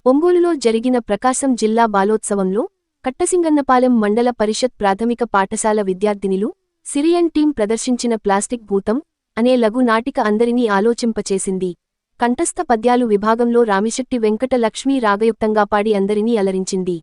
ఒంగోలులో జరిగిన ప్రకాశం జిల్లా బాలోత్సవంలో కట్టసింగన్నపాలెం మండల పరిషత్ ప్రాథమిక పాఠశాల విద్యార్థినిలు సిరియన్ టీం ప్రదర్శించిన ప్లాస్టిక్ భూతం అనే లఘు నాటిక అందరినీ ఆలోచింపచేసింది. కంఠస్థ పద్యాలు విభాగంలో రామిశెట్టి వెంకట లక్ష్మీ రాగయుక్తంగా పాడి అందరినీ అలరించింది.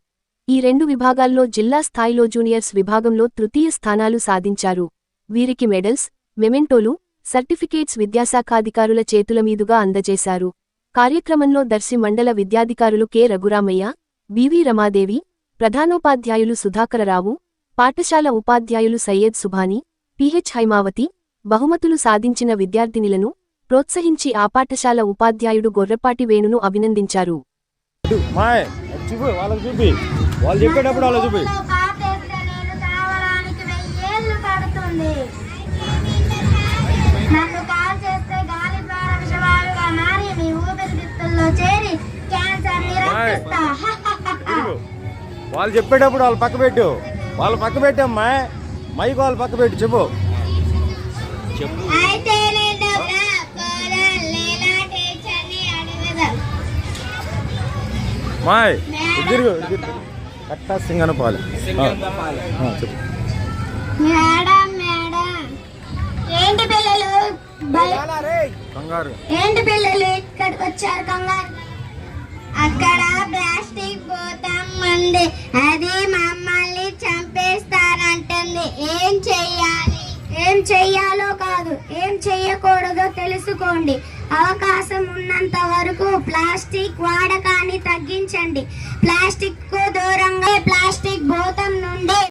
ఈ 2 విభాగాల్లో జిల్లా స్థాయిలో జూనియర్స్ విభాగంలో తృతీయ స్థానాలు సాధించారు. వీరికి మెడల్స్, మెమెంటోలు, సర్టిఫికేట్స్ విద్యాశాఖాధికారుల చేతుల మీదుగా అందజేశారు. కార్యక్రమంలో దర్శి మండల విద్యాధికారులు కె రఘురామయ్య, బివి రమాదేవి, ప్రధానోపాధ్యాయులు సుధాకరరావు, పాఠశాల ఉపాధ్యాయులు సయ్యద్ సుభాని, పిహెచ్ హైమావతి బహుమతులు సాధించిన విద్యార్థినిలను ప్రోత్సహించి ఆ పాఠశాల ఉపాధ్యాయుడు గొర్రెపాటి వేణును అభినందించారు. వాళ్ళు చెప్పేటప్పుడు వాళ్ళు పక్క పెట్టు, వాళ్ళు పక్క పెట్టమ్మా, మైక్ వాళ్ళు పక్క పెట్టు, చెప్పు. మాయ్ ఇద్దరు కట్టా సింగనపాలెం చెప్పు. ఏంటి పిల్లలు కంగారు, ఏంటి పిల్లలు ఇక్కడికి వచ్చారు కంగారు? అక్కడ ప్లాస్టిక్ భూతం ఉంది, అది మమ్మల్ని చంపేస్తానంటుంది. ఏం చెయ్యాలి? ఏం చెయ్యాలో కాదు, ఏం చెయ్యకూడదో తెలుసుకోండి. అవకాశం ఉన్నంత వరకు ప్లాస్టిక్ వాడకాన్ని తగ్గించండి. ప్లాస్టిక్ కు దూరంగా ప్లాస్టిక్ భూతం నుండి